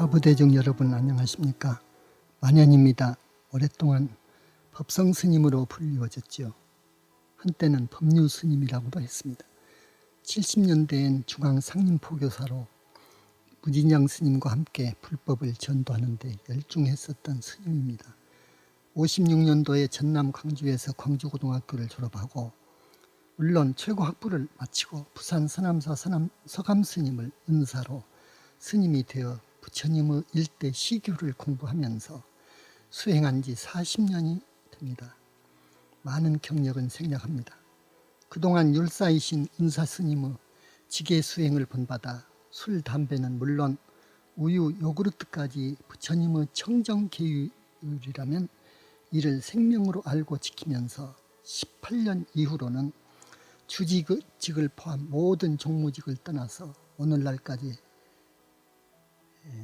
사부대중 여러분 안녕하십니까? 만연입니다. 오랫동안 법성 스님으로 불리워졌지요. 한때는 법류 스님이라고도 했습니다. 70년대엔 중앙 상림포교사로 무진양 스님과 함께 불법을 전도하는 데 열중했었던 스님입니다. 56년도에 전남 광주에서 광주고등학교를 졸업하고 물론 최고 학부를 마치고 부산 서남사 서감 스님을 은사로 스님이 되어 부처님의 일대 시교를 공부하면서 수행한 지 40년이 됩니다. 많은 경력은 생략합니다. 그동안 율사이신 은사 스님의 지계 수행을 본받아 술, 담배는 물론 우유, 요구르트까지 부처님의 청정계율이라면 이를 생명으로 알고 지키면서 18년 이후로는 주직을 포함 모든 종무직을 떠나서 오늘날까지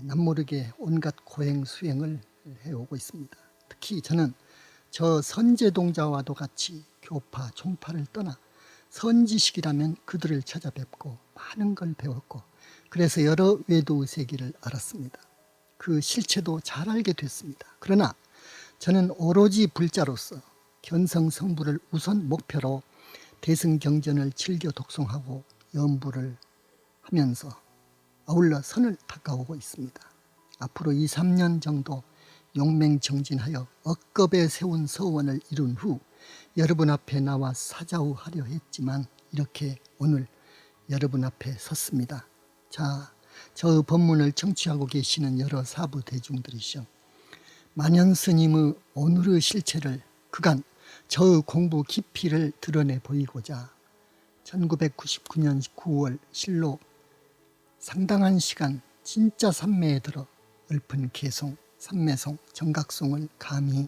남모르게 온갖 고행 수행을 해오고 있습니다. 특히 저는 저 선제동자와도 같이 교파, 종파를 떠나 선지식이라면 그들을 찾아뵙고 많은 걸 배웠고 그래서 여러 외도의 세계를 알았습니다. 그 실체도 잘 알게 됐습니다. 그러나 저는 오로지 불자로서 견성성불을 우선 목표로 대승경전을 즐겨 독송하고 연부를 하면서 아울러 선을 닦아오고 있습니다. 앞으로 2, 3년 정도 용맹정진하여 억겁에 세운 서원을 이룬 후 여러분 앞에 나와 사자우하려 했지만 이렇게 오늘 여러분 앞에 섰습니다. 자, 저 법문을 청취하고 계시는 여러 사부 대중들이시여, 만연스님의 오늘의 실체를 그간 저의 공부 깊이를 드러내 보이고자 1999년 9월 실로 상당한 시간 진짜 삼매에 들어 읊은 개송, 삼매송, 정각송을 감히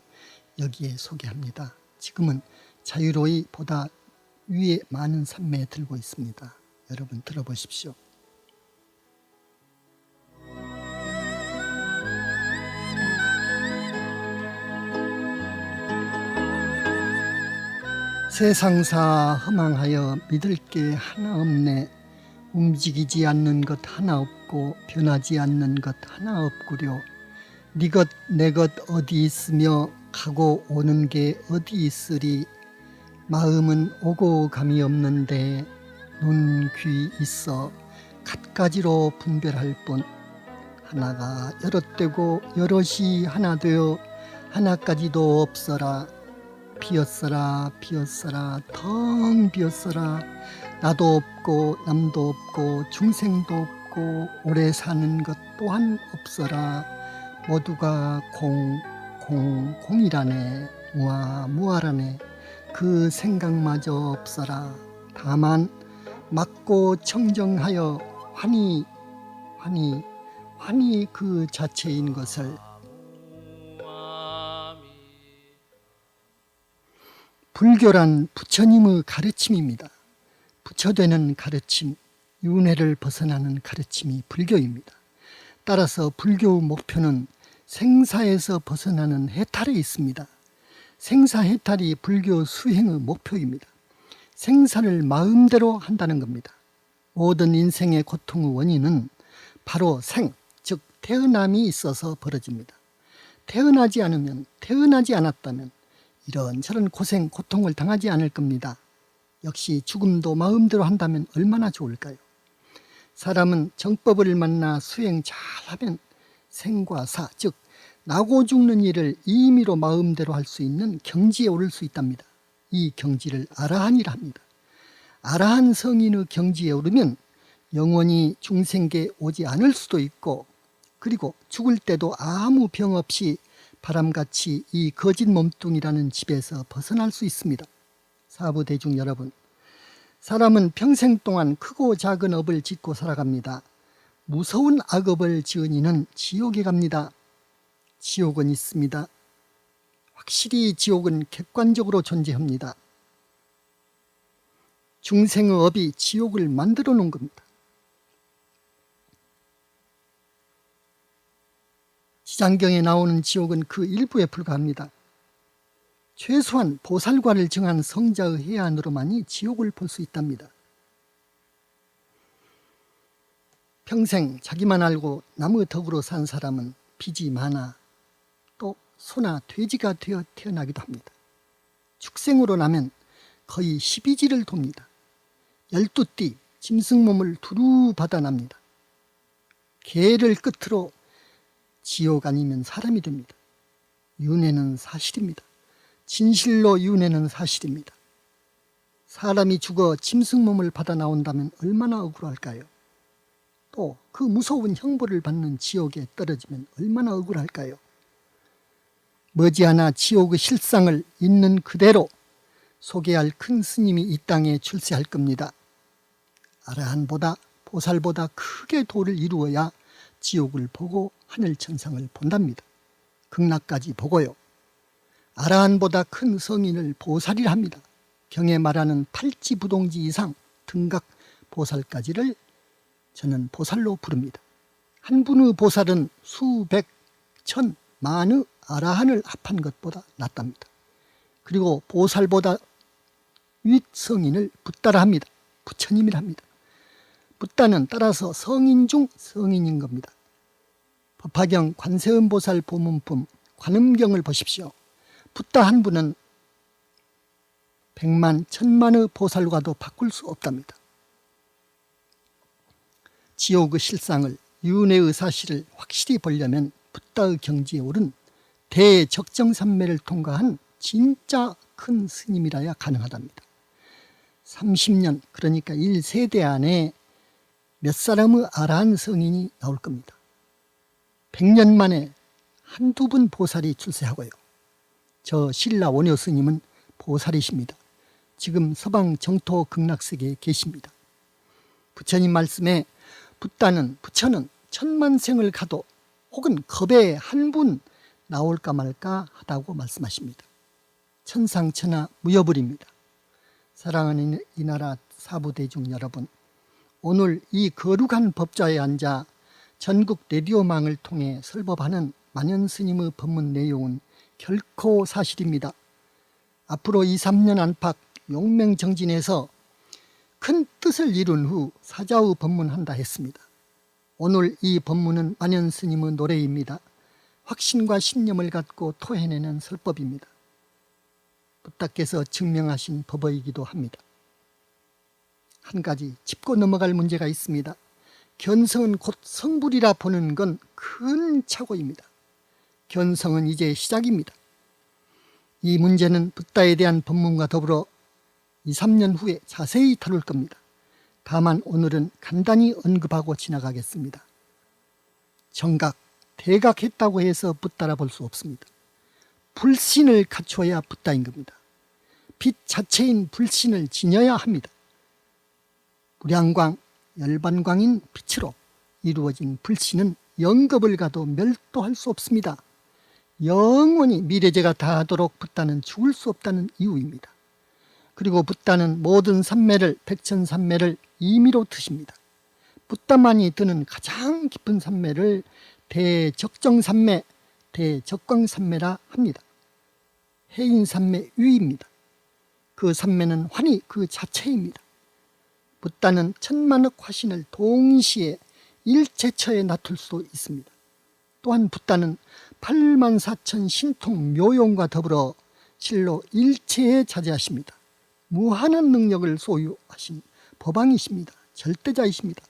여기에 소개합니다. 지금은 자유로이 보다 위에 많은 삼매에 들고 있습니다. 여러분 들어보십시오. 세상사 허망하여 믿을 게 하나 없네. 움직이지 않는 것 하나 없고 변하지 않는 것 하나 없구려. 네 것 내 것 어디 있으며 가고 오는 게 어디 있으리. 마음은 오고 감이 없는데 눈, 귀 있어 갖가지로 분별할 뿐. 하나가 여럿 되고 여럿이 하나 되어 하나까지도 없어라. 비었어라 비었어라 텅 비었어라. 나도 없고 남도 없고 중생도 없고 오래 사는 것 또한 없어라. 모두가 공이라네. 무아라네. 그 생각마저 없어라. 다만 맞고 청정하여 환히 그 자체인 것을. 불교란 부처님의 가르침입니다. 부처되는 가르침, 윤회를 벗어나는 가르침이 불교입니다. 따라서 불교의 목표는 생사에서 벗어나는 해탈에 있습니다. 생사해탈이 불교 수행의 목표입니다. 생사를 마음대로 한다는 겁니다. 모든 인생의 고통의 원인은 바로 즉 태어남이 있어서 벌어집니다. 태어나지 않았다면 이런저런 고생, 고통을 당하지 않을 겁니다. 역시 죽음도 마음대로 한다면 얼마나 좋을까요? 사람은 정법을 만나 수행 잘하면 생과 사, 즉 나고 죽는 일을 임의로 마음대로 할 수 있는 경지에 오를 수 있답니다. 이 경지를 아라한이라 합니다. 아라한 성인의 경지에 오르면 영원히 중생계 오지 않을 수도 있고, 그리고 죽을 때도 아무 병 없이 바람같이 이 거짓 몸뚱이라는 집에서 벗어날 수 있습니다. 사부대중 여러분, 사람은 평생 동안 크고 작은 업을 짓고 살아갑니다. 무서운 악업을 지은 이는 지옥에 갑니다. 지옥은 있습니다. 확실히 지옥은 객관적으로 존재합니다. 중생의 업이 지옥을 만들어 놓은 겁니다. 지장경에 나오는 지옥은 그 일부에 불과합니다. 최소한 보살과를 정한 성자의 해안으로만이 지옥을 볼 수 있답니다. 평생 자기만 알고 남의 덕으로 산 사람은 빚이 많아 또 소나 돼지가 되어 태어나기도 합니다. 축생으로 나면 거의 12지를 돕니다. 12띠 짐승 몸을 두루 받아납니다. 개를 끝으로 지옥 아니면 사람이 됩니다. 윤회는 사실입니다. 진실로 윤회는 사실입니다. 사람이 죽어 짐승 몸을 받아 나온다면 얼마나 억울할까요? 또 그 무서운 형벌을 받는 지옥에 떨어지면 얼마나 억울할까요? 머지않아 지옥의 실상을 있는 그대로 소개할 큰 스님이 이 땅에 출세할 겁니다. 아라한보다 보살보다 크게 도를 이루어야 지옥을 보고 하늘천상을 본답니다. 극락까지 보고요. 아라한보다 큰 성인을 보살이라 합니다. 경에 말하는 팔찌부동지 이상 등각 보살까지를 저는 보살로 부릅니다. 한 분의 보살은 수백, 천, 만의 아라한을 합한 것보다 낫답니다. 그리고 보살보다 윗성인을 붓다라 합니다. 부처님이라 합니다. 붓다는 따라서 성인 중 성인인 겁니다. 법화경 관세음보살 보문품 관음경을 보십시오. 붓다 한 분은 100만, 1000만의 보살과도 바꿀 수 없답니다. 지옥의 실상을, 윤회의 사실을 확실히 보려면 붓다의 경지에 오른 대적정산매를 통과한 진짜 큰 스님이라야 가능하답니다. 30년, 그러니까 1세대 안에 몇 사람의 아라한 성인이 나올 겁니다. 100년 만에 한두 분 보살이 출세하고요. 저 신라 원효 스님은 보살이십니다. 지금 서방 정토 극락세계에 계십니다. 부처님 말씀에 부처는 천만생을 가도 혹은 겁에 한 분 나올까 말까 하다고 말씀하십니다. 천상천하 무여불입니다. 사랑하는 이 나라 사부대중 여러분, 오늘 이 거룩한 법좌에 앉아 전국 라디오망을 통해 설법하는 만연스님의 법문 내용은 결코 사실입니다. 앞으로 2, 3년 안팎 용맹정진해서 큰 뜻을 이룬 후 사자의 법문한다 했습니다. 오늘 이 법문은 만연스님의 노래입니다. 확신과 신념을 갖고 토해내는 설법입니다. 부탁께서 증명하신 법이기도 합니다. 한 가지 짚고 넘어갈 문제가 있습니다. 견성은 곧 성불이라 보는 건 큰 착오입니다. 견성은 이제 시작입니다. 이 문제는 붓다에 대한 법문과 더불어 2, 3년 후에 자세히 다룰 겁니다. 다만 오늘은 간단히 언급하고 지나가겠습니다. 정각, 대각했다고 해서 붓다라 볼 수 없습니다. 불신을 갖춰야 붓다인 겁니다. 빛 자체인 불신을 지녀야 합니다. 무량광, 열반광인 빛으로 이루어진 불신은 영겁을 가도 멸도할 수 없습니다. 영원히 미래제가 다하도록 붓다는 죽을 수 없다는 이유입니다. 그리고 붓다는 모든 산매를, 백천산매를 임의로 드십니다. 붓다만이 드는 가장 깊은 산매를 대적정산매, 대적광산매라 합니다. 해인산매 위입니다. 그 산매는 환희 그 자체입니다. 붓다는 천만억 화신을 동시에 일체처에 놔둘 수 있습니다. 또한 붓다는 84,000 신통 묘용과 더불어 실로 일체에 자제하십니다. 무한한 능력을 소유하신 법왕이십니다. 절대자이십니다.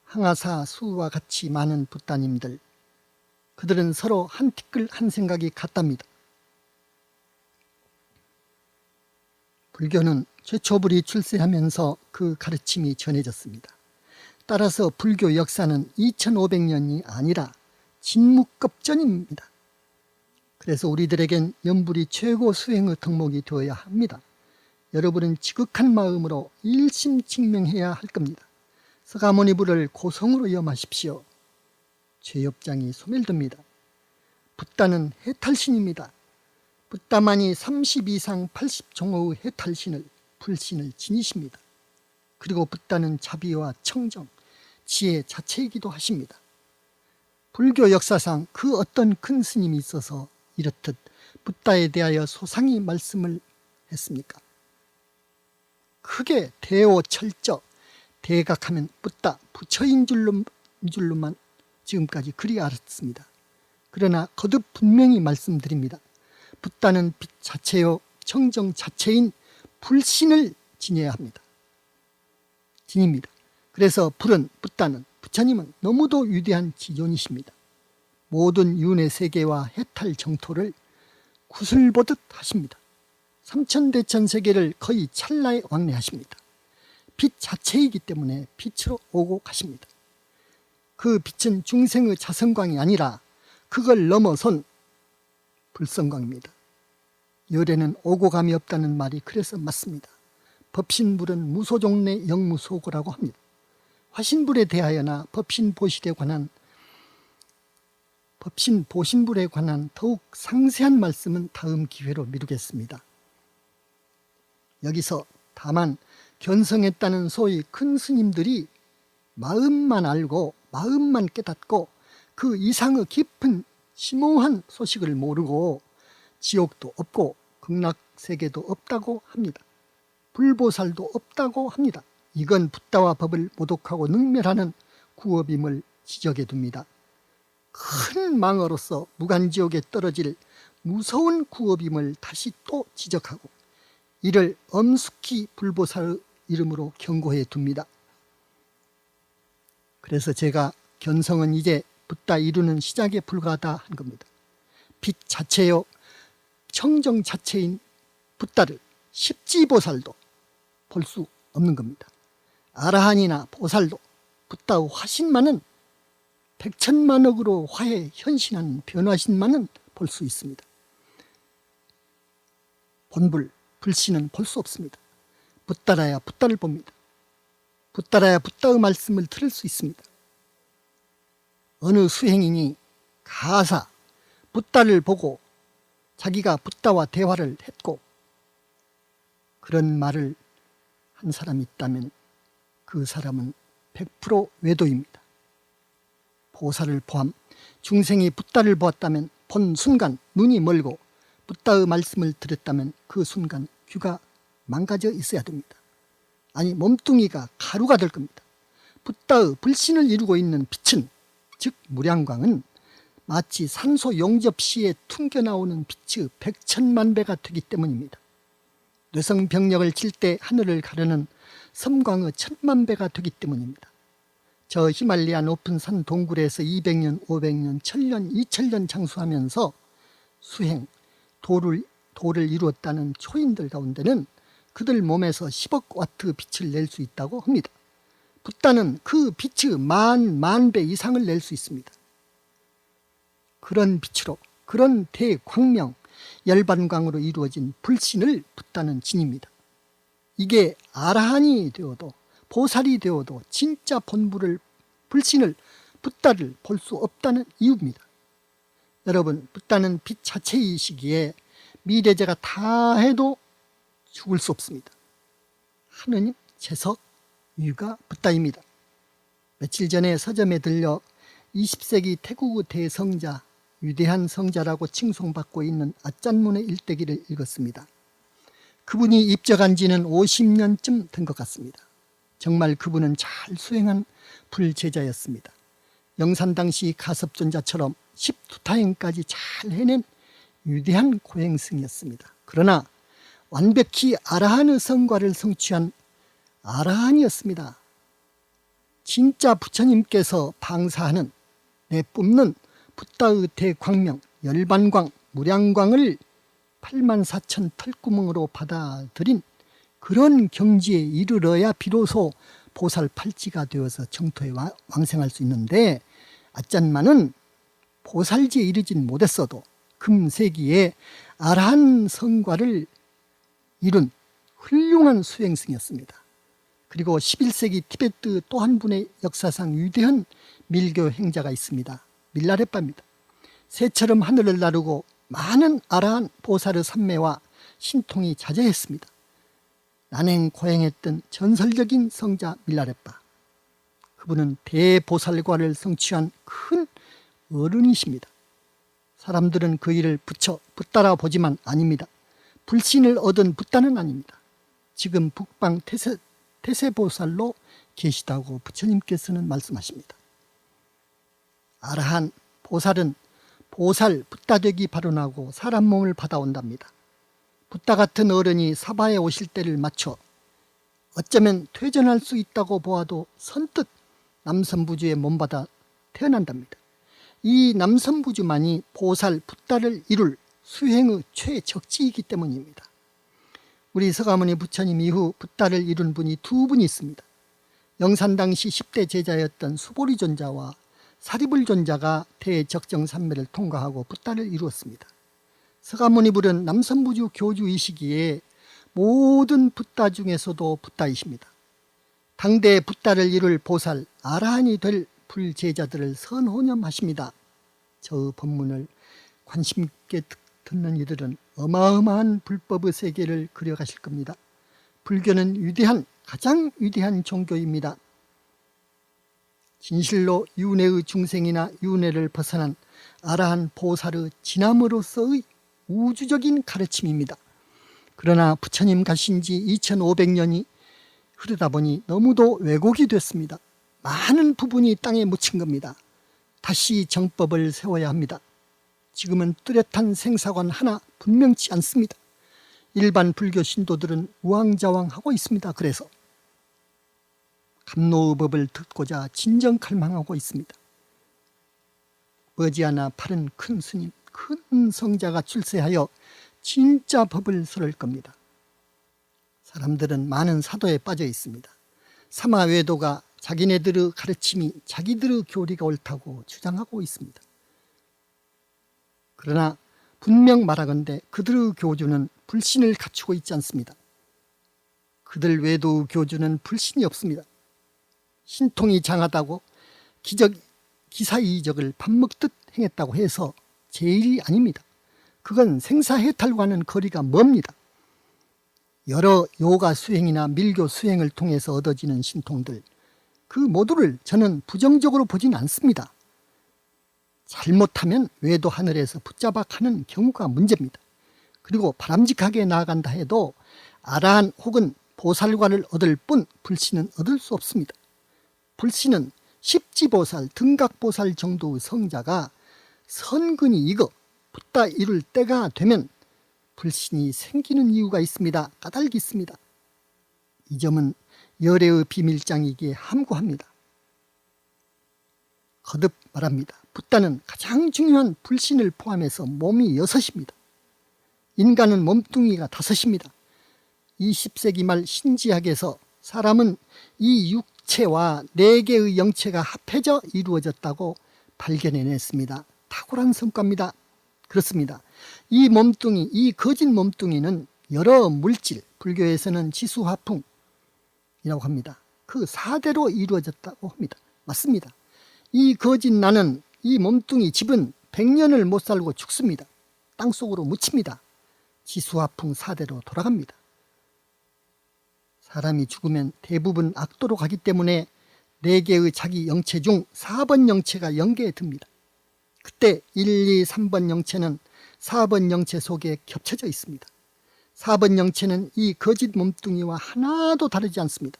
항아사 수와 같이 많은 붓다님들, 그들은 서로 한 티끌 한 생각이 같답니다. 불교는 최초불이 출세하면서 그 가르침이 전해졌습니다. 따라서 불교 역사는 2500년이 아니라 진묵급전입니다. 그래서 우리들에겐 연불이 최고 수행의 덕목이 되어야 합니다. 여러분은 지극한 마음으로 일심직명해야 할 겁니다. 서가모니불을 고성으로 염하십시오. 죄업장이 소멸됩니다. 붓다는 해탈신입니다. 붓다만이 30 이상 80종의 해탈신을, 불신을 지니십니다. 그리고 붓다는 자비와 청정, 지혜 자체이기도 하십니다. 불교 역사상 그 어떤 큰 스님이 있어서 이렇듯 붓다에 대하여 소상히 말씀을 했습니까? 크게 대오철저, 대각하면 붓다, 부처인 줄로만 지금까지 그리 알았습니다. 그러나 거듭 분명히 말씀드립니다. 붓다는 빛 자체요 청정 자체인 불신을 지녀야 합니다. 진입니다. 그래서 붓다는 부처님은 너무도 위대한 지존이십니다. 모든 윤회 세계와 해탈 정토를 구슬보듯 하십니다. 삼천대천 세계를 거의 찰나에 왕래하십니다. 빛 자체이기 때문에 빛으로 오고 가십니다. 그 빛은 중생의 자성광이 아니라 그걸 넘어선 불성광입니다. 열에는 오고 감이 없다는 말이 그래서 맞습니다. 법신불은 무소종래 영무소고라고 합니다. 화신불에 대하여나 법신보신불에 관한 더욱 상세한 말씀은 다음 기회로 미루겠습니다. 여기서 다만 견성했다는 소위 큰 스님들이 마음만 알고 마음만 깨닫고 그 이상의 깊은 심오한 소식을 모르고 지옥도 없고 극락세계도 없다고 합니다. 불보살도 없다고 합니다. 이건 붓다와 법을 모독하고 능멸하는 구업임을 지적해 둡니다. 큰 망어로서 무간지옥에 떨어질 무서운 구업임을 다시 또 지적하고 이를 엄숙히 불보살의 이름으로 경고해 둡니다. 그래서 제가 견성은 이제 붓다 이루는 시작에 불과하다 한 겁니다. 빛 자체요 청정 자체인 붓다를 십지보살도 볼 수 없는 겁니다. 아라한이나 보살도 붓다의 화신만은 백천만억으로 화해 현신한 변화신만은 볼 수 있습니다. 본불, 불신은 볼 수 없습니다. 붓다라야 붓다를 봅니다. 붓다라야 붓다의 말씀을 들을 수 있습니다. 어느 수행인이 가사 붓다를 보고 자기가 붓다와 대화를 했고 그런 말을 한 사람이 있다면 그 사람은 100% 외도입니다. 보살을 포함 중생이 붓다를 보았다면 본 순간 눈이 멀고 붓다의 말씀을 들었다면 그 순간 귀가 망가져 있어야 됩니다. 아니 몸뚱이가 가루가 될 겁니다. 붓다의 불신을 이루고 있는 빛은 즉 무량광은 마치 산소 용접시에 퉁겨나오는 빛의 100천만 배가 되기 때문입니다. 뇌성병력을 칠 때 하늘을 가르는 섬광의 1000만 배가 되기 때문입니다. 저 히말리아 높은 산 동굴에서 200년, 500년, 1000년, 2000년 장수하면서 수행, 도를 이루었다는 초인들 가운데는 그들 몸에서 10억 와트 빛을 낼 수 있다고 합니다. 붓다는 그 빛의 만 배 이상을 낼 수 있습니다. 그런 빛으로 그런 대광명 열반광으로 이루어진 불신을 붓다는 지닙니다. 이게 아라한이 되어도 보살이 되어도 진짜 본부를 불신을 붓다를 볼 수 없다는 이유입니다. 여러분 붓다는 빛 자체이시기에 미래제가 다 해도 죽을 수 없습니다. 하느님 재석 유가 붓다입니다. 며칠 전에 서점에 들려 20세기 태국의 대성자 위대한 성자라고 칭송받고 있는 아짠문의 일대기를 읽었습니다. 그분이 입적한 지는 50년쯤 된 것 같습니다. 정말 그분은 잘 수행한 불제자였습니다. 영산 당시 가섭존자처럼 12타행까지 잘 해낸 위대한 고행승이었습니다. 그러나 완벽히 아라한의 성과를 성취한 아라한이었습니다. 진짜 부처님께서 방사하는 내뿜는 붓다의 대광명, 열반광, 무량광을 84,000 털구멍으로 받아들인 그런 경지에 이르러야 비로소 보살 팔찌가 되어서 정토에 왕생할 수 있는데 아짠마는 보살지에 이르진 못했어도 금세기에 아라한 성과를 이룬 훌륭한 수행승이었습니다. 그리고 11세기 티베트 또 한 분의 역사상 위대한 밀교 행자가 있습니다. 밀라레빠입니다. 새처럼 하늘을 나르고 많은 아라한 보살의 삼매와 신통이 자제했습니다. 난행 고행했던 전설적인 성자 밀라레빠. 그분은 대보살과를 성취한 큰 어른이십니다. 사람들은 그 일을 붓다라 보지만 아닙니다. 불신을 얻은 붓다는 아닙니다. 지금 북방 태세보살로 계시다고 부처님께서는 말씀하십니다. 아라한 보살은 보살 붓다 되기 발언하고 사람 몸을 받아온답니다. 붓다 같은 어른이 사바에 오실 때를 맞춰 어쩌면 퇴전할 수 있다고 보아도 선뜻 남선부주의 몸받아 태어난답니다. 이 남선부주만이 보살 붓다를 이룰 수행의 최적지이기 때문입니다. 우리 서가모니 부처님 이후 붓다를 이룬 분이 두 분이 있습니다. 영산 당시 10대 제자였던 수보리 존자와 사리불 존자가 대적정산매를 통과하고 붓다를 이루었습니다. 서가모니 불은 남선부주 교주이시기에 모든 붓다 중에서도 붓다이십니다. 당대 붓다를 이룰 보살 아라한이 될 불제자들을 선호념하십니다. 저 법문을 관심 있게 듣는 이들은 어마어마한 불법의 세계를 그려가실 겁니다. 불교는 가장 위대한 종교입니다. 진실로 윤회의 중생이나 윤회를 벗어난 아라한 보살의 진함으로서의 우주적인 가르침입니다. 그러나 부처님 가신 지 2500년이 흐르다 보니 너무도 왜곡이 됐습니다. 많은 부분이 땅에 묻힌 겁니다. 다시 정법을 세워야 합니다. 지금은 뚜렷한 생사관 하나 분명치 않습니다. 일반 불교 신도들은 우왕좌왕하고 있습니다. 그래서 감노의 법을 듣고자 진정칼망하고 있습니다. 머지않아 파른 큰 스님, 큰 성자가 출세하여 진짜 법을 설할 겁니다. 사람들은 많은 사도에 빠져 있습니다. 사마외도가 자기네들의 가르침이 자기들의 교리가 옳다고 주장하고 있습니다. 그러나 분명 말하건대 그들의 교주는 불신을 갖추고 있지 않습니다. 그들 외도의 교주는 불신이 없습니다. 신통이 장하다고 기사이적을 밥 먹듯 행했다고 해서 제일이 아닙니다. 그건 생사해탈과는 거리가 멉니다. 여러 요가 수행이나 밀교 수행을 통해서 얻어지는 신통들, 그 모두를 저는 부정적으로 보진 않습니다. 잘못하면 외도 하늘에서 붙잡아 가는 경우가 문제입니다. 그리고 바람직하게 나아간다 해도 아라한 혹은 보살과를 얻을 뿐 불신은 얻을 수 없습니다. 불신은 십지보살, 등각보살 정도의 성자가 선근이 익어 붓다 이룰 때가 되면 불신이 생기는 이유가 있습니다. 까닭이 있습니다. 이 점은 열애의 비밀장이기에 함구합니다. 거듭 말합니다. 붓다는 가장 중요한 불신을 포함해서 몸이 6입니다. 인간은 몸뚱이가 5입니다. 20세기 말 신지학에서 사람은 이 육체와 4개의 영체가 합해져 이루어졌다고 발견해냈습니다. 탁월한 성과입니다. 그렇습니다. 이 몸뚱이, 이 거짓 몸뚱이는 여러 물질, 불교에서는 지수화풍이라고 합니다. 그 4대로 이루어졌다고 합니다. 맞습니다. 이 거짓 나는, 이 몸뚱이 집은 100년을 못 살고 죽습니다. 땅속으로 묻힙니다. 지수화풍 4대로 돌아갑니다. 사람이 죽으면 대부분 악도로 가기 때문에 4개의 자기 영체 중 4번 영체가 영계에 듭니다. 그때 1, 2, 3번 영체는 4번 영체 속에 겹쳐져 있습니다. 4번 영체는 이 거짓 몸뚱이와 하나도 다르지 않습니다.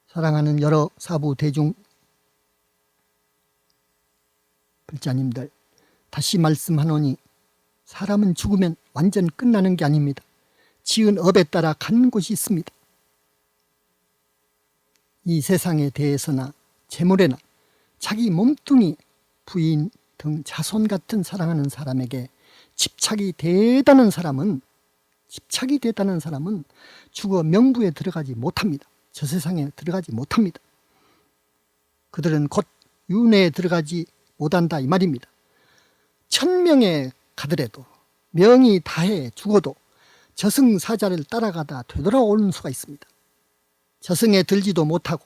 사랑하는 여러 사부 대중 불자님들, 다시 말씀하노니 사람은 죽으면 완전 끝나는 게 아닙니다. 지은 업에 따라 가는 곳이 있습니다. 이 세상에 대해서나 재물에나 자기 몸뚱이, 부인 등 자손 같은 사랑하는 사람에게 집착이 대단한 사람은 죽어 명부에 들어가지 못합니다. 저 세상에 들어가지 못합니다. 그들은 곧 윤회에 들어가지 못한다 이 말입니다. 1000명에 가더라도 명이 다해 죽어도 저승사자를 따라가다 되돌아오는 수가 있습니다. 저승에 들지도 못하고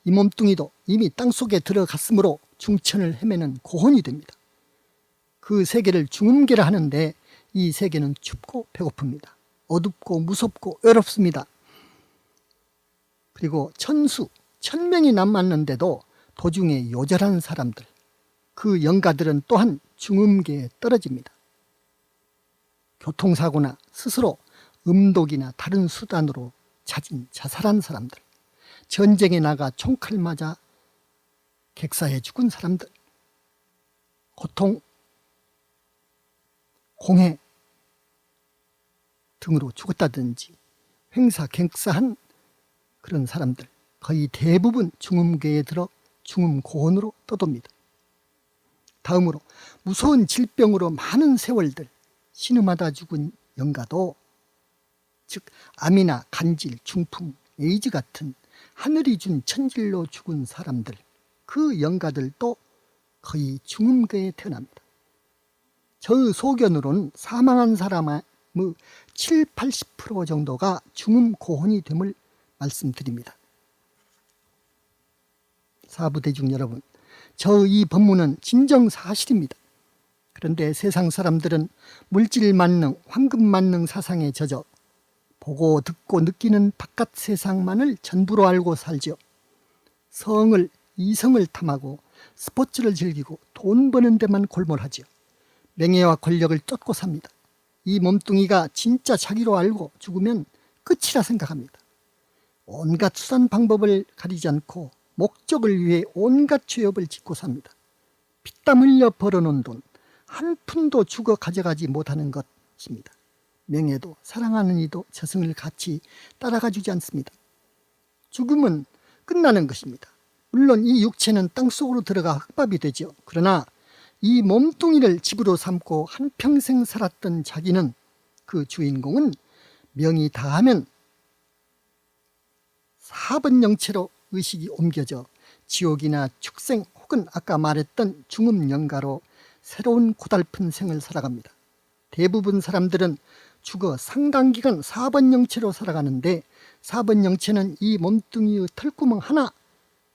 이 몸뚱이도 이미 땅속에 들어갔으므로 중천을 헤매는 고혼이 됩니다. 그 세계를 중음계라 하는데 이 세계는 춥고 배고픕니다. 어둡고 무섭고 외롭습니다. 그리고 1000명이 남았는데도 도중에 요절한 사람들, 그 영가들은 또한 중음계에 떨어집니다. 교통사고나 스스로 음독이나 다른 수단으로 자살한 사람들, 전쟁에 나가 총칼 맞아 객사해 죽은 사람들, 고통, 공해 등으로 죽었다든지 횡사객사한 그런 사람들 거의 대부분 중음계에 들어 중음고혼으로 떠돕니다. 다음으로 무서운 질병으로 많은 세월들 신음하다 죽은 영가도, 즉 암이나 간질, 중풍, 에이즈 같은 하늘이 준 천질로 죽은 사람들, 그 영가들도 거의 중음계에 태어납니다. 저 소견으로는 사망한 사람의 7, 80% 정도가 중음고혼이 됨을 말씀드립니다. 사부대중 여러분, 이 법문은 진정 사실입니다. 그런데 세상 사람들은 물질 만능, 황금 만능 사상에 젖어 보고 듣고 느끼는 바깥 세상만을 전부로 알고 살죠. 성을, 이성을 탐하고 스포츠를 즐기고 돈 버는 데만 골몰하죠. 명예와 권력을 쫓고 삽니다. 이 몸뚱이가 진짜 자기로 알고 죽으면 끝이라 생각합니다. 온갖 수단 방법을 가리지 않고 목적을 위해 온갖 죄업을 짓고 삽니다. 피땀 흘려 벌어놓은 돈 한 푼도 주고 가져가지 못하는 것입니다. 명예도 사랑하는 이도 저승을 같이 따라가 주지 않습니다. 죽음은 끝나는 것입니다. 물론 이 육체는 땅속으로 들어가 흙밥이 되죠. 그러나 이 몸뚱이를 집으로 삼고 한평생 살았던 자기는, 그 주인공은 명이 다하면 사번 영체로 의식이 옮겨져 지옥이나 축생 혹은 아까 말했던 중음영가로 새로운 고달픈 생을 살아갑니다. 대부분 사람들은 죽어 상당기간 4번 영체로 살아가는데 4번 영체는 이 몸뚱이의 털구멍 하나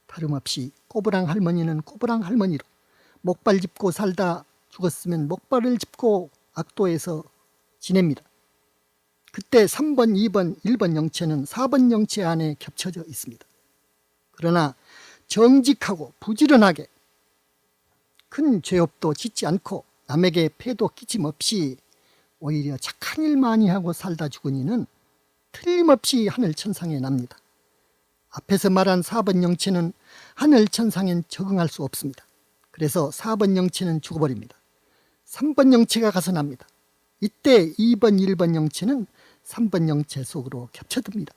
다름없이 꼬부랑 할머니는 꼬부랑 할머니로, 목발 짚고 살다 죽었으면 목발을 짚고 악도에서 지냅니다. 그때 3번, 2번, 1번 영체는 4번 영체 안에 겹쳐져 있습니다. 그러나 정직하고 부지런하게 큰 죄업도 짓지 않고 남에게 폐도 끼침 없이 오히려 착한 일 많이 하고 살다 죽은 이는 틀림없이 하늘천상에 납니다. 앞에서 말한 4번 영체는 하늘천상엔 적응할 수 없습니다. 그래서 4번 영체는 죽어버립니다. 3번 영체가 가서 납니다. 이때 2번, 1번 영체는 3번 영체 속으로 겹쳐듭니다.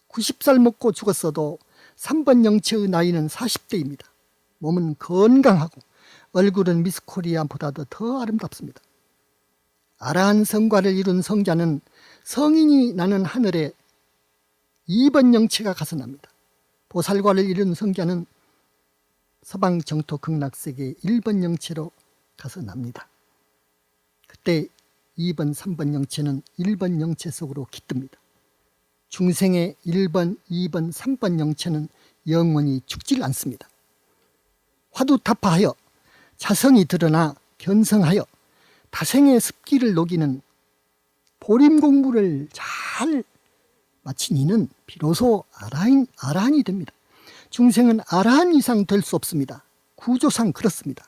90살 먹고 죽었어도 3번 영체의 나이는 40대입니다. 몸은 건강하고 얼굴은 미스코리아보다도 더 아름답습니다. 아라한 성과를 이룬 성자는 성인이 나는 하늘에 2번 영체가 가서 납니다. 보살과를 이룬 성자는 서방 정토 극락세계 1번 영체로 가서 납니다. 그때 2번, 3번 영체는 1번 영체 속으로 깃듭니다. 중생의 1번, 2번, 3번 영체는 영원히 죽질 않습니다. 화두타파하여 자성이 드러나 견성하여 다생의 습기를 녹이는 보림 공부를 잘 마친 이는 비로소 아라한이 됩니다. 중생은 아라한 이상 될 수 없습니다. 구조상 그렇습니다.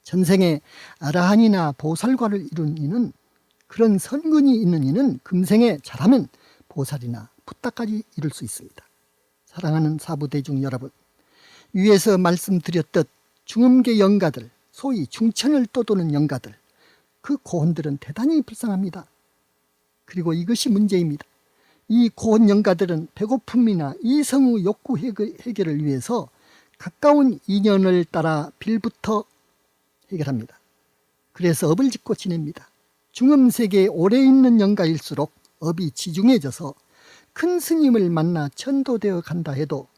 전생에 아라한이나 보살과를 이룬 이는, 그런 선근이 있는 이는 금생에 잘하면 보살이나 붓다까지 이룰 수 있습니다. 사랑하는 사부대중 여러분, 위에서 말씀드렸듯 중음계 영가들, 소위 중천을 떠도는 영가들, 그 고혼들은 대단히 불쌍합니다. 그리고 이것이 문제입니다. 이 고혼 영가들은 배고픔이나 이성의 욕구 해결을 위해서 가까운 인연을 따라 빌부터 해결합니다. 그래서 업을 짓고 지냅니다. 중음세계에 오래 있는 영가일수록 업이 지중해져서 큰 스님을 만나 천도되어 간다 해도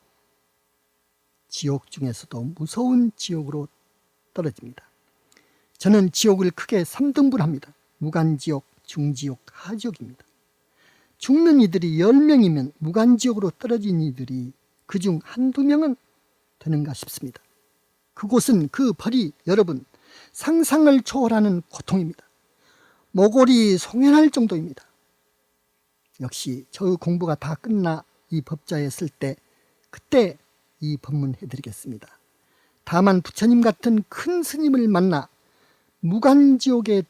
지옥 중에서도 무서운 지옥으로 떨어집니다. 저는 지옥을 크게 3등분합니다. 무간지옥, 중지옥, 하지옥입니다. 죽는 이들이 10명이면 무간지옥으로 떨어진 이들이 그중 한두 명은 되는가 싶습니다. 그곳은 그 벌이 여러분 상상을 초월하는 고통입니다. 모골이 송연할 정도입니다. 역시 저 공부가 다 끝나 이 법자에 쓸 때 그때 이 법문 해드리겠습니다. 다만 부처님 같은 큰 스님을 만나 무간지옥에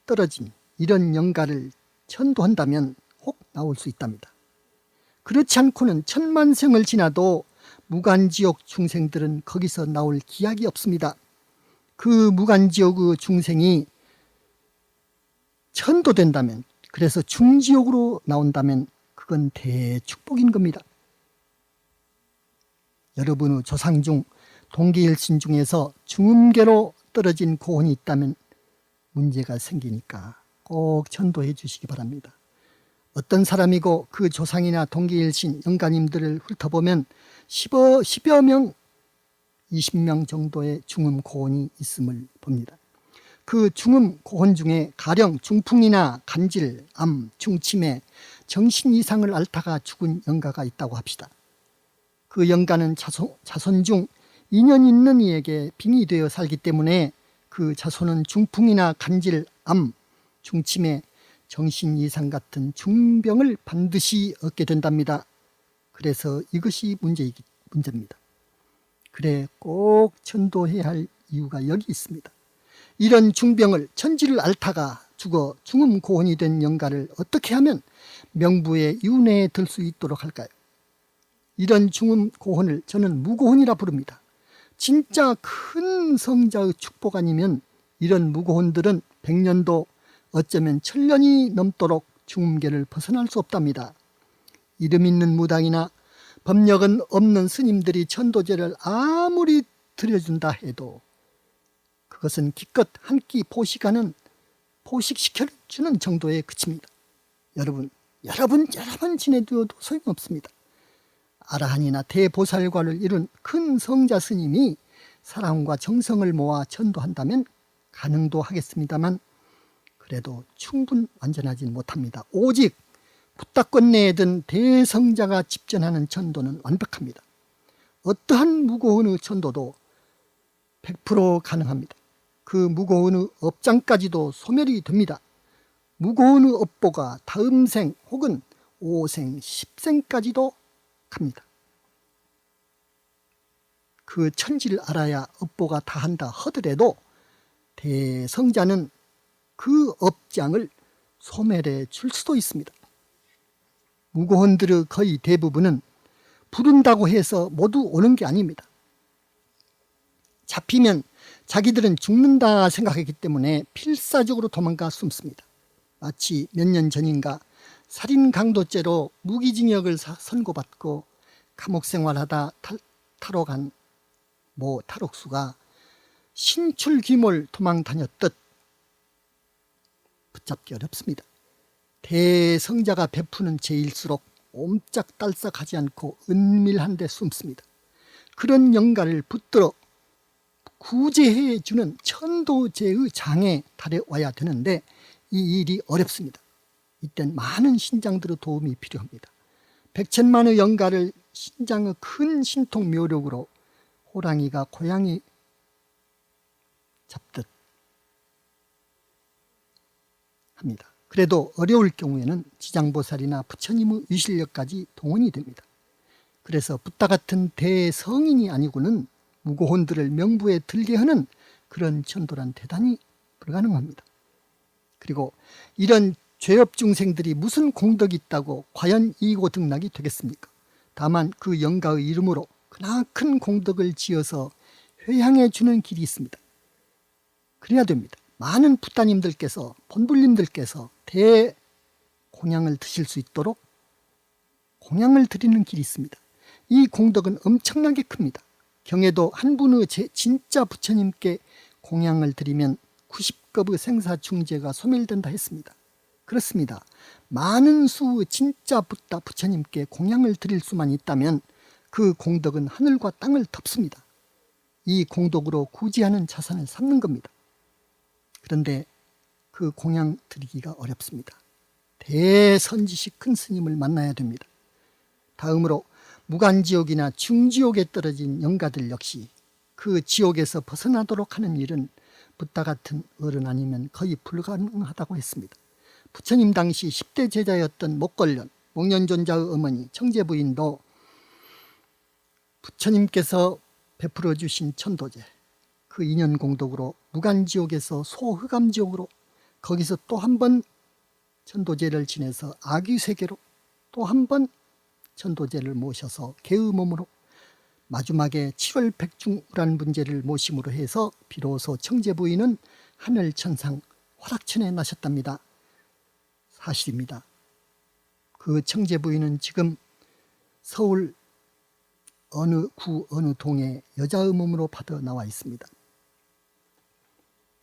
떨어진 이런 영가를 천도한다면 혹 나올 수 있답니다. 그렇지 않고는 천만생을 지나도 무간지옥 중생들은 거기서 나올 기약이 없습니다. 그 무간지옥의 중생이 천도된다면, 그래서 중지옥으로 나온다면 그건 대축복인 겁니다. 여러분의 조상 중 동기일신 중에서 중음계로 떨어진 고혼이 있다면 문제가 생기니까 꼭 천도해 주시기 바랍니다. 어떤 사람이고 그 조상이나 동기일신 영가님들을 훑어보면 10여 명, 20명 정도의 중음 고혼이 있음을 봅니다. 그 중음 고혼 중에 가령 중풍이나 간질, 암, 중치매, 정신 이상을 앓다가 죽은 영가가 있다고 합시다. 그 영가는 자손 중 인연 있는 이에게 빙이 되어 살기 때문에 그 자손은 중풍이나 간질, 암, 중치매, 정신 이상 같은 중병을 반드시 얻게 된답니다. 그래서 이것이 문제입니다. 그래, 꼭 천도해야 할 이유가 여기 있습니다. 이런 중병을 천지를 앓다가 죽어 중음고혼이 된 영가를 어떻게 하면 명부의 윤회에 들 수 있도록 할까요? 이런 중음고혼을 저는 무고혼이라 부릅니다. 진짜 큰 성자의 축복 아니면 이런 무고혼들은 100년도 어쩌면 1000년이 넘도록 중음계를 벗어날 수 없답니다. 이름 있는 무당이나 법력은 없는 스님들이 천도제를 아무리 드려준다 해도 그것은 기껏 한 끼 포식시켜주는 정도에 그칩니다. 여러분 지내도 소용없습니다. 아라한이나 대보살과를 이룬 큰 성자 스님이 사랑과 정성을 모아 천도한다면 가능도 하겠습니다만 그래도 완전하진 못합니다. 오직 붓다꽃 내에 든 대성자가 집전하는 천도는 완벽합니다. 어떠한 무고원의 천도도 100% 가능합니다. 그 무고원의 업장까지도 소멸이 됩니다. 무고원의 업보가 다음 생 혹은 5생, 10생까지도 갑니다. 그 천지를 알아야 업보가 다한다 하더라도 대성자는 그 업장을 소멸해 줄 수도 있습니다. 무고원들의 거의 대부분은 부른다고 해서 모두 오는 게 아닙니다. 잡히면 자기들은 죽는다 생각했기 때문에 필사적으로 도망가 숨습니다. 마치 몇 년 전인가 살인 강도죄로 무기징역을 선고받고 감옥 생활하다 탈옥한 모 탈옥수가 신출귀몰 도망 다녔듯 붙잡기 어렵습니다. 대성자가 베푸는 죄일수록 옴짝달싹하지 않고 은밀한 데 숨습니다. 그런 영가를 붙들어 구제해 주는 천도제의 장에 달해와야 되는데 이 일이 어렵습니다. 이땐 많은 신장들의 도움이 필요합니다. 백천만의 영가를 신장의 큰 신통 묘력으로 호랑이가 고양이 잡듯 합니다. 그래도 어려울 경우에는 지장보살이나 부처님의 위실력까지 동원이 됩니다. 그래서 붓다 같은 대성인이 아니고는 무고혼들을 명부에 들게 하는 그런 천도란 대단히 불가능합니다. 그리고 이런 죄업 중생들이 무슨 공덕이 있다고 과연 이고등락이 되겠습니까? 다만 그 영가의 이름으로 크나큰 공덕을 지어서 회향해 주는 길이 있습니다. 그래야 됩니다. 많은 붓다님들께서 본불님들께서 대공양을 드실 수 있도록 공양을 드리는 길이 있습니다. 이 공덕은 엄청나게 큽니다. 경에도 한 분의 진짜 부처님께 공양을 드리면 90급의 생사충죄가 소멸된다 했습니다. 그렇습니다. 많은 수의 진짜 붓다 부처님께 공양을 드릴 수만 있다면 그 공덕은 하늘과 땅을 덮습니다. 이 공덕으로 구제하는 자산을 삼는 겁니다. 그런데 그 공양 드리기가 어렵습니다. 대선지식 큰 스님을 만나야 됩니다. 다음으로 무간지옥이나 중지옥에 떨어진 영가들 역시 그 지옥에서 벗어나도록 하는 일은 붓다 같은 어른 아니면 거의 불가능하다고 했습니다. 부처님 당시 10대 제자였던 목걸련, 목련존자의 어머니 청제부인도 부처님께서 베풀어 주신 천도제, 그 인연 공덕으로 무간지옥에서 소흑암지옥으로 거기서 또 한 번 천도제를 지내서 아귀세계로 또 한 번 천도제를 모셔서 개의 몸으로 마지막에 7월 백중우란 분제를 모심으로 해서 비로소 청제부인은 하늘 천상 화락천에 나셨답니다. 사실입니다. 그 청제부인은 지금 서울 어느 구 어느 동에 여자의 몸으로 받아 나와 있습니다.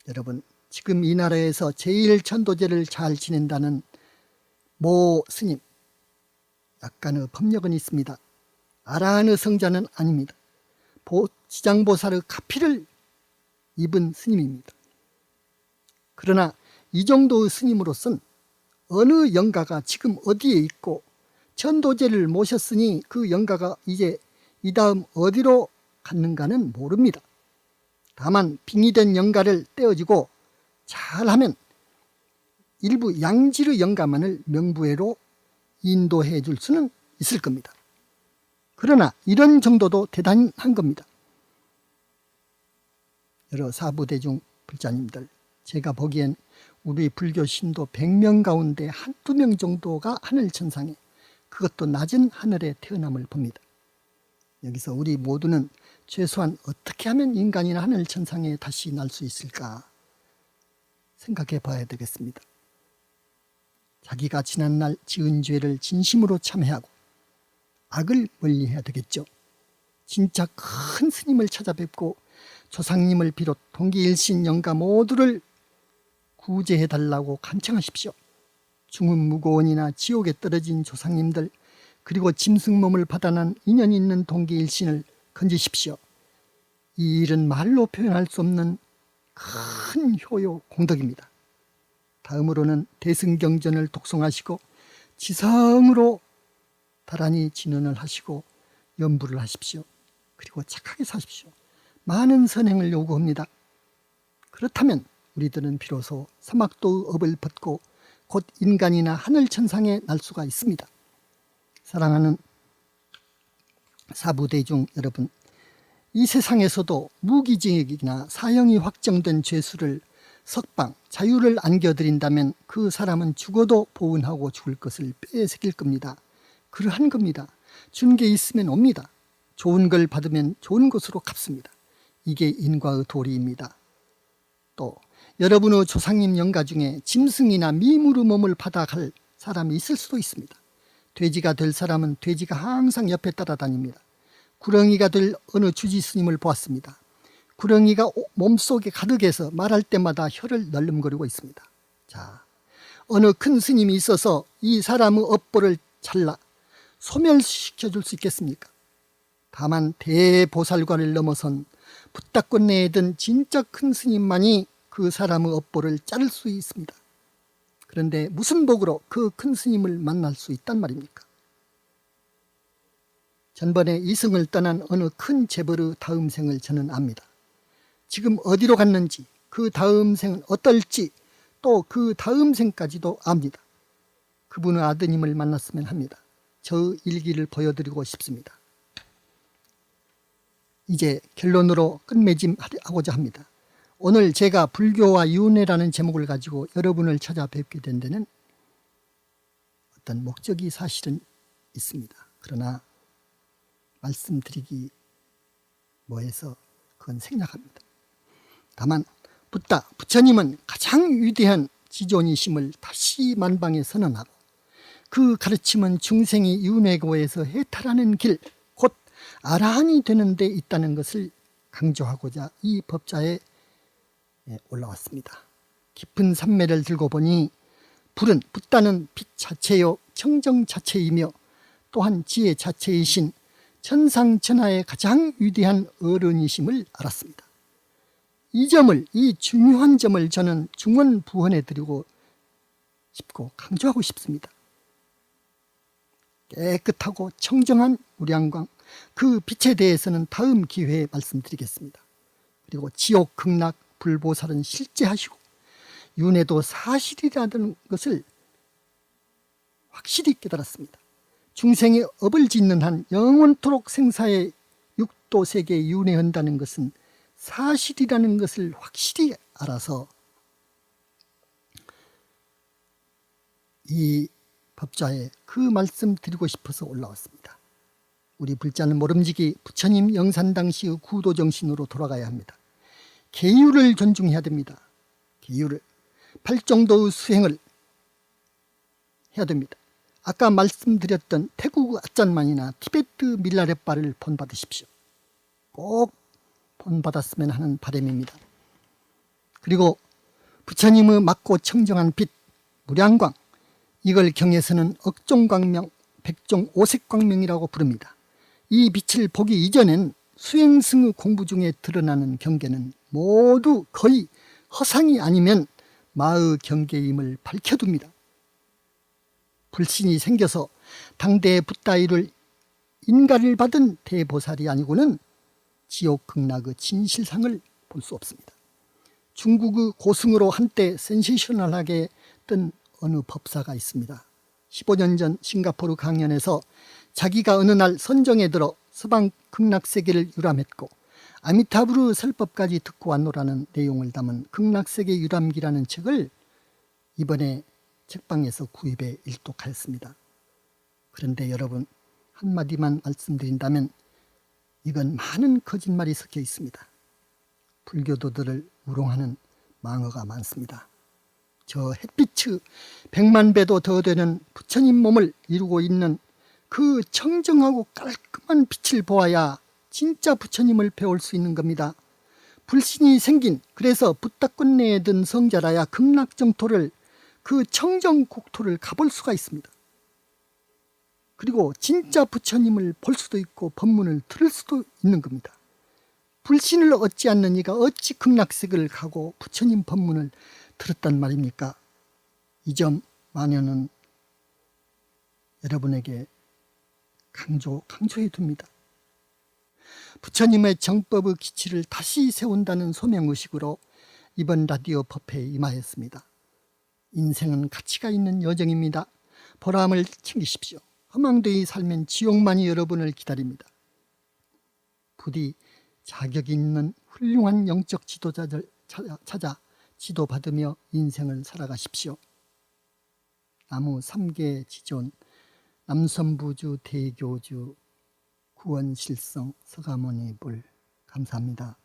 여러분, 지금 이 나라에서 제일 천도제를 잘 지낸다는 모 스님, 약간의 법력은 있습니다. 아라한의 성자는 아닙니다. 지장보살의 가피를 입은 스님입니다. 그러나 이 정도의 스님으로서는 어느 영가가 지금 어디에 있고 천도제를 모셨으니 그 영가가 이제 이 다음 어디로 갔는가는 모릅니다. 다만 빙의된 영가를 떼어주고 잘하면 일부 양질의 영가만을 명부회로 인도해 줄 수는 있을 겁니다. 그러나 이런 정도도 대단한 겁니다. 여러 사부대중 불자님들, 제가 보기엔 우리 불교 신도 100명 가운데 한두 명 정도가 하늘천상에, 그것도 낮은 하늘에 태어남을 봅니다. 여기서 우리 모두는 최소한 어떻게 하면 인간이나 하늘천상에 다시 날 수 있을까 생각해 봐야 되겠습니다. 자기가 지난날 지은 죄를 진심으로 참회하고 악을 멀리해야 되겠죠. 진짜 큰 스님을 찾아뵙고 조상님을 비롯 동기일신 영가 모두를 구제해달라고 간청하십시오. 중은무고원이나 지옥에 떨어진 조상님들, 그리고 짐승몸을 받아난 인연 있는 동기일신을 건지십시오. 이 일은 말로 표현할 수 없는 큰 효요 공덕입니다. 다음으로는 대승경전을 독송하시고 지성으로 다란히 진언을 하시고 연부를 하십시오. 그리고 착하게 사십시오. 많은 선행을 요구합니다. 그렇다면 우리들은 비로소 사막도의 업을 벗고 곧 인간이나 하늘천상에 날 수가 있습니다. 사랑하는 사부대중 여러분, 이 세상에서도 무기징역이나 사형이 확정된 죄수를 석방, 자유를 안겨드린다면 그 사람은 죽어도 보은하고 죽을 것을 빼앗길 겁니다. 그러한 겁니다. 준 게 있으면 옵니다. 좋은 걸 받으면 좋은 것으로 갚습니다. 이게 인과의 도리입니다. 또 여러분의 조상님 영가 중에 짐승이나 미물의 몸을 받아갈 사람이 있을 수도 있습니다. 돼지가 될 사람은 돼지가 항상 옆에 따라다닙니다. 구렁이가 될 어느 주지 스님을 보았습니다. 구렁이가 몸속에 가득해서 말할 때마다 혀를 널름거리고 있습니다. 자, 어느 큰 스님이 있어서 이 사람의 업보를 잘라 소멸시켜 줄 수 있겠습니까? 다만 대보살관을 넘어선 붓다꽃 내에 든 진짜 큰 스님만이 그 사람의 업보를 자를 수 있습니다. 그런데 무슨 복으로 그 큰 스님을 만날 수 있단 말입니까? 전번에 이승을 떠난 어느 큰 재벌의 다음 생을 저는 압니다. 지금 어디로 갔는지, 그 다음 생은 어떨지, 또 그 다음 생까지도 압니다. 그분의 아드님을 만났으면 합니다. 저 일기를 보여드리고 싶습니다. 이제 결론으로 끝맺음하고자 합니다. 오늘 제가 불교와 윤회라는 제목을 가지고 여러분을 찾아뵙게 된 데는 어떤 목적이 사실은 있습니다. 그러나 말씀드리기 뭐해서 그건 생략합니다. 다만 부처님은 가장 위대한 지존이심을 다시 만방에 선언하고 그 가르침은 중생이 윤회고에서 해탈하는 길, 곧 아라한이 되는 데 있다는 것을 강조하고자 이 법자에 올라왔습니다. 깊은 산매를 들고 보니 붓다는 빛 자체요 청정 자체이며 또한 지혜 자체이신 천상천하의 가장 위대한 어른이심을 알았습니다. 이 중요한 점을 저는 중언부언해 드리고 싶고 강조하고 싶습니다. 깨끗하고 청정한 우량광, 그 빛에 대해서는 다음 기회에 말씀드리겠습니다. 그리고 지옥, 극락, 불보살은 실제하시고 윤회도 사실이라는 것을 확실히 깨달았습니다. 중생의 업을 짓는 한 영원토록 생사의 육도 세계에 윤회한다는 것은 사실이라는 것을 확실히 알아서 이 법좌에 그 말씀 드리고 싶어서 올라왔습니다. 우리 불자는 모름지기 부처님 영산 당시의 구도정신으로 돌아가야 합니다. 계율을 존중해야 됩니다. 계율을. 팔정도의 수행을 해야 됩니다. 아까 말씀드렸던 태국 아짠만이나 티베트 밀라레바를 본받으십시오. 꼭 본받았으면 하는 바람입니다. 그리고 부처님의 맑고 청정한 빛, 무량광, 이걸 경에서는 억종광명, 백종오색광명이라고 부릅니다. 이 빛을 보기 이전엔 수행승의 공부 중에 드러나는 경계는 모두 거의 허상이 아니면 마의 경계임을 밝혀둡니다. 불신이 생겨서 당대 붓다이를 인가를 받은 대보살이 아니고는 지옥 극락의 진실상을 볼 수 없습니다. 중국의 고승으로 한때 센세셔널하게 뜬 어느 법사가 있습니다. 15년 전 싱가포르 강연에서 자기가 어느 날 선정에 들어 서방 극락세계를 유람했고 아미타불의 설법까지 듣고 왔노라는 내용을 담은 극락세계 유람기라는 책을 이번에 책방에서 구입해 일독하였습니다. 그런데 여러분, 한마디만 말씀드린다면 이건 많은 거짓말이 섞여 있습니다. 불교도들을 우롱하는 망어가 많습니다. 저 햇빛의 100만 배도 더 되는 부처님 몸을 이루고 있는 그 청정하고 깔끔한 빛을 보아야 진짜 부처님을 배울 수 있는 겁니다. 불신이 생긴, 그래서 붓다꽃내에 든 성자라야 극락정토를, 그 청정국토를 가볼 수가 있습니다. 그리고 진짜 부처님을 볼 수도 있고 법문을 들을 수도 있는 겁니다. 불신을 얻지 않는 이가 어찌 극락세계를 가고 부처님 법문을 들었단 말입니까? 이 점 마녀는 여러분에게 강조해 둡니다. 부처님의 정법의 기치를 다시 세운다는 소명의식으로 이번 라디오 법회에 임하였습니다. 인생은 가치가 있는 여정입니다. 보람을 챙기십시오. 허망되이 살면 지옥만이 여러분을 기다립니다. 부디 자격 있는 훌륭한 영적 지도자들 찾아 지도받으며 인생을 살아가십시오. 나무 3개 지존 남선부주 대교주 구원실성 서가모니 불 감사합니다.